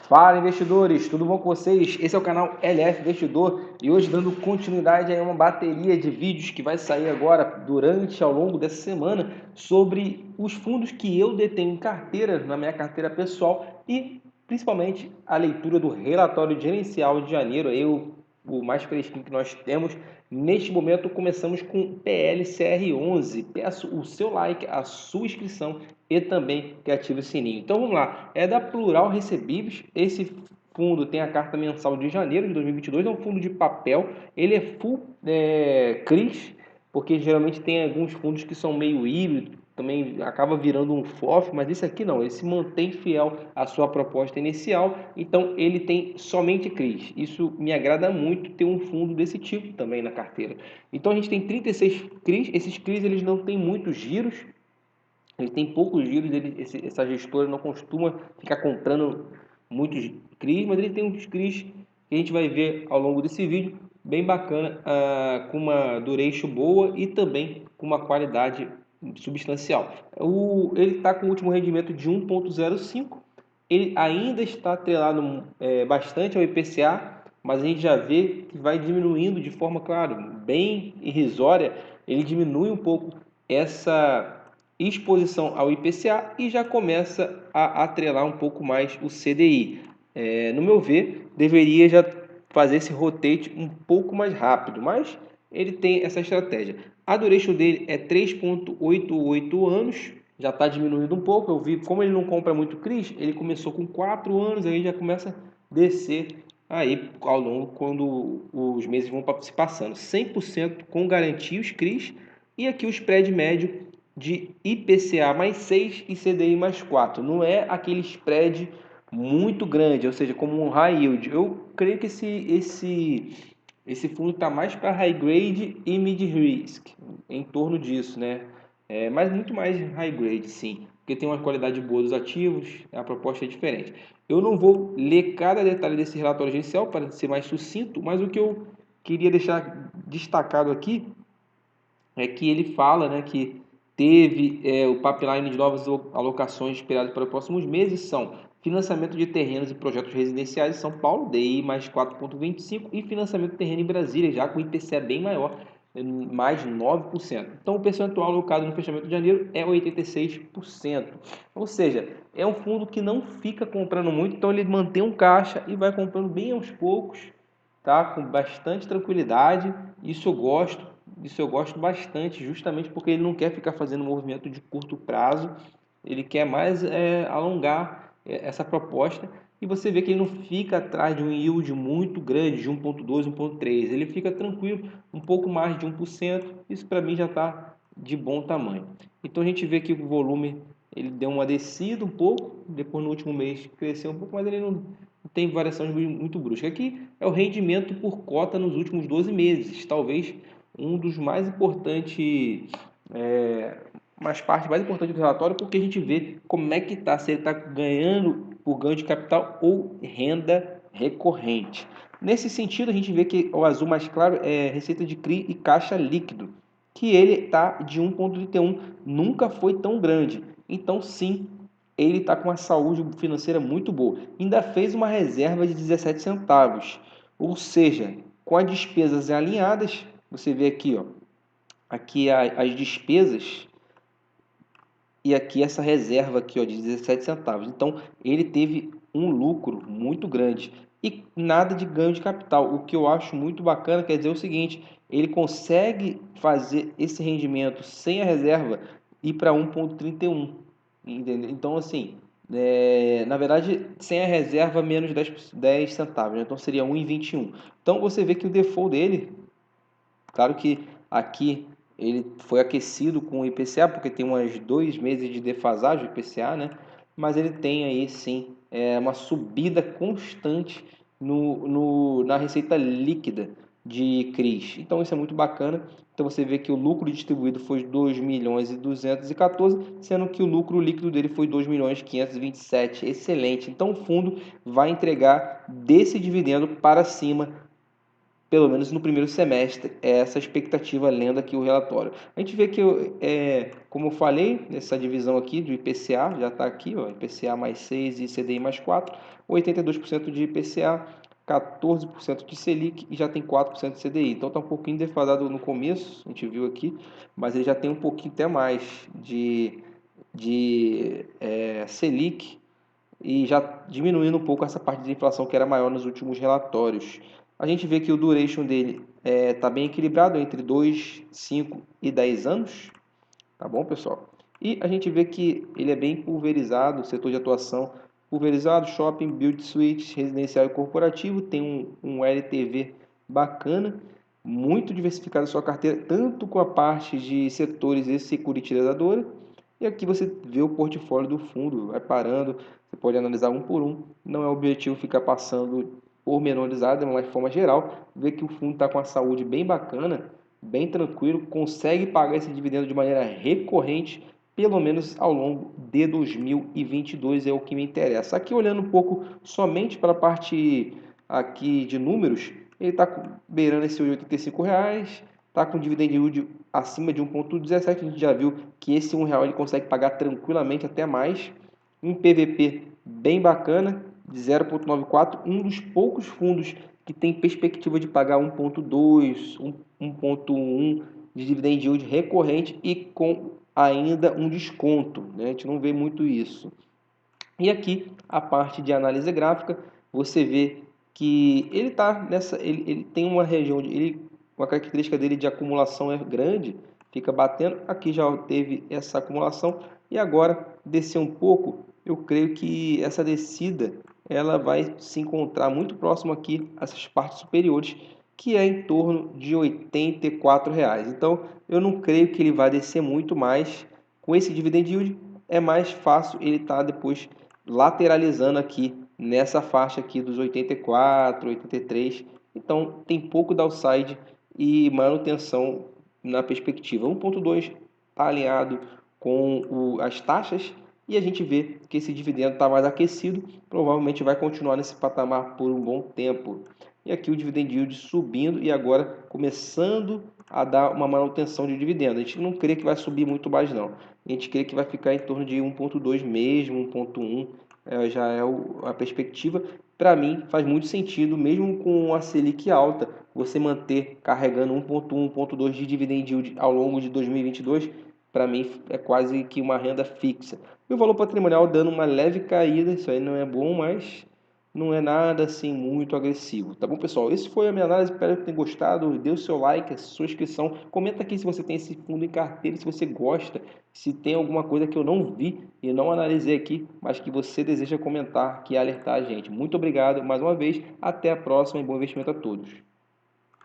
Fala, investidores, tudo bom com vocês? Esse é o canal LF Investidor e hoje dando continuidade a uma bateria de vídeos que vai sair agora ao longo dessa semana sobre os fundos que eu detenho em carteira, na minha carteira pessoal e principalmente a leitura do relatório gerencial de janeiro, o mais fresquinho que nós temos. Neste momento começamos com PLCR11. Peço o seu like, a sua inscrição e também que ative o sininho. Então vamos lá, é da Plural Recebíveis. Esse fundo tem a carta mensal de janeiro de 2022, é um fundo de papel, ele é full CRIs, porque geralmente tem alguns fundos que são meio híbrido, também acaba virando um FOF, mas esse aqui não, ele se mantém fiel à sua proposta inicial, então ele tem somente CRIs. Isso me agrada muito ter um fundo desse tipo também na carteira. Então a gente tem 36 CRIs, esses CRIs eles não têm muitos giros, ele tem poucos giros, essa gestora não costuma ficar comprando muitos CRIs, mas ele tem uns CRIs que a gente vai ver ao longo desse vídeo, bem bacana, com uma duration boa e também com uma qualidade substancial. Ele está com o último rendimento de 1,05, ele ainda está atrelado bastante ao IPCA, mas a gente já vê que vai diminuindo de forma, claro, bem irrisória, ele diminui um pouco essa exposição ao IPCA e já começa a atrelar um pouco mais o CDI. No meu ver, deveria já fazer esse rotate um pouco mais rápido, mas ele tem essa estratégia. A duration dele é 3,88 anos, já está diminuindo um pouco. Eu vi, como ele não compra muito CRIs, ele começou com 4 anos, aí já começa a descer aí ao longo, quando os meses vão se passando. 100% com garantia os CRIs, e aqui o spread médio de IPCA mais 6 e CDI mais 4. Não é aquele spread muito grande, ou seja, como um high yield. Eu creio que esse fundo está mais para high grade e mid risk, em torno disso, né? Mas muito mais high grade, sim, porque tem uma qualidade boa dos ativos, a proposta é diferente. Eu não vou ler cada detalhe desse relatório gerencial para ser mais sucinto, mas o que eu queria deixar destacado aqui é que ele fala, né, que teve o pipeline de novas alocações esperadas para os próximos meses são financiamento de terrenos e projetos residenciais em São Paulo, DI mais 4,25%, e financiamento de terreno em Brasília, já com IPCA bem maior, mais 9%. Então, o percentual alocado no fechamento de janeiro é 86%. Ou seja, é um fundo que não fica comprando muito, então ele mantém um caixa e vai comprando bem aos poucos, tá? Com bastante tranquilidade. Isso eu gosto bastante, justamente porque ele não quer ficar fazendo movimento de curto prazo, ele quer mais alongar essa proposta, e você vê que ele não fica atrás de um yield muito grande, de 1,2, 1,3, ele fica tranquilo, um pouco mais de 1%, isso para mim já está de bom tamanho. Então a gente vê que o volume ele deu uma descida um pouco, depois no último mês cresceu um pouco, mas ele não tem variações muito bruscas. Aqui é o rendimento por cota nos últimos 12 meses, talvez um dos mais importantes, umas partes mais importantes do relatório, porque a gente vê como é que está, se ele está ganhando por ganho de capital ou renda recorrente. Nesse sentido, a gente vê que o azul mais claro é receita de CRI e caixa líquido, que ele está de 1,31, nunca foi tão grande. Então, sim, ele está com uma saúde financeira muito boa. Ainda fez uma reserva de 17 centavos, ou seja, com as despesas alinhadas, você vê aqui, ó, aqui as despesas e aqui essa reserva aqui, ó, de 17 centavos. Então, ele teve um lucro muito grande e nada de ganho de capital. O que eu acho muito bacana quer dizer o seguinte, ele consegue fazer esse rendimento sem a reserva ir para 1,31, entendeu? Então, assim, na verdade, sem a reserva, menos 10 centavos, né? Então seria 1,21. Então, você vê que o default dele, claro que aqui ele foi aquecido com o IPCA, porque tem uns 2 meses de defasagem do IPCA, né? Mas ele tem aí sim uma subida constante na receita líquida de CRIs. Então isso é muito bacana. Então você vê que o lucro distribuído foi 2 milhões e 214, sendo que o lucro líquido dele foi 2 milhões e 527. Excelente. Então o fundo vai entregar desse dividendo para cima pelo menos no primeiro semestre, é essa expectativa lendo aqui o relatório. A gente vê que, como eu falei, nessa divisão aqui do IPCA, já está aqui, ó, IPCA mais 6 e CDI mais 4, 82% de IPCA, 14% de Selic e já tem 4% de CDI. Então está um pouquinho defasado no começo, a gente viu aqui, mas ele já tem um pouquinho até mais de Selic e já diminuindo um pouco essa parte de inflação que era maior nos últimos relatórios. A gente vê que o duration dele está bem equilibrado entre 2, 5 e 10 anos, tá bom, pessoal? E a gente vê que ele é bem pulverizado, setor de atuação pulverizado, shopping, build suites, residencial e corporativo, tem um LTV bacana, muito diversificado a sua carteira, tanto com a parte de setores e securitizadora, e aqui você vê o portfólio do fundo, vai parando, você pode analisar um por um, não é objetivo ficar passando pormenorizado, mas de forma geral, ver que o fundo está com a saúde bem bacana, bem tranquilo, consegue pagar esse dividendo de maneira recorrente, pelo menos ao longo de 2022, é o que me interessa. Aqui olhando um pouco somente para a parte aqui de números, ele está beirando esse R$ 85, está com dividend yield acima de 1,17, a gente já viu que esse R$ 1 ele consegue pagar tranquilamente até mais, um PVP bem bacana, de 0,94, um dos poucos fundos que tem perspectiva de pagar 1,2, 1,1 de dividend yield recorrente e com ainda um desconto, né? A gente não vê muito isso. E aqui a parte de análise gráfica, você vê que ele tá nessa, ele tem uma região uma característica dele de acumulação é grande, fica batendo. Aqui já teve essa acumulação e agora descer um pouco. Eu creio que essa descida ela vai se encontrar muito próximo aqui essas partes superiores, que é em torno de R$ 84. Então, eu não creio que ele vai descer muito mais. Com esse dividend yield, é mais fácil ele estar depois lateralizando aqui nessa faixa aqui dos 84, 83. Então, tem pouco downside e manutenção na perspectiva. 1.2 está alinhado com as taxas e a gente vê que esse dividendo está mais aquecido, provavelmente vai continuar nesse patamar por um bom tempo. E aqui o dividend yield subindo e agora começando a dar uma manutenção de dividendo. A gente não crê que vai subir muito mais não. A gente crê que vai ficar em torno de 1.2 mesmo, 1.1 já é a perspectiva. Para mim faz muito sentido, mesmo com a Selic alta, você manter carregando 1.1, 1.2 de dividend yield ao longo de 2022, para mim é quase que uma renda fixa. E o valor patrimonial dando uma leve caída, isso aí não é bom, mas não é nada assim muito agressivo. Tá bom, pessoal? Esse foi a minha análise, espero que tenham gostado. Dê o seu like, a sua inscrição. Comenta aqui se você tem esse fundo em carteira, se você gosta, se tem alguma coisa que eu não vi e não analisei aqui, mas que você deseja comentar, que alertar a gente. Muito obrigado mais uma vez, até a próxima e bom investimento a todos.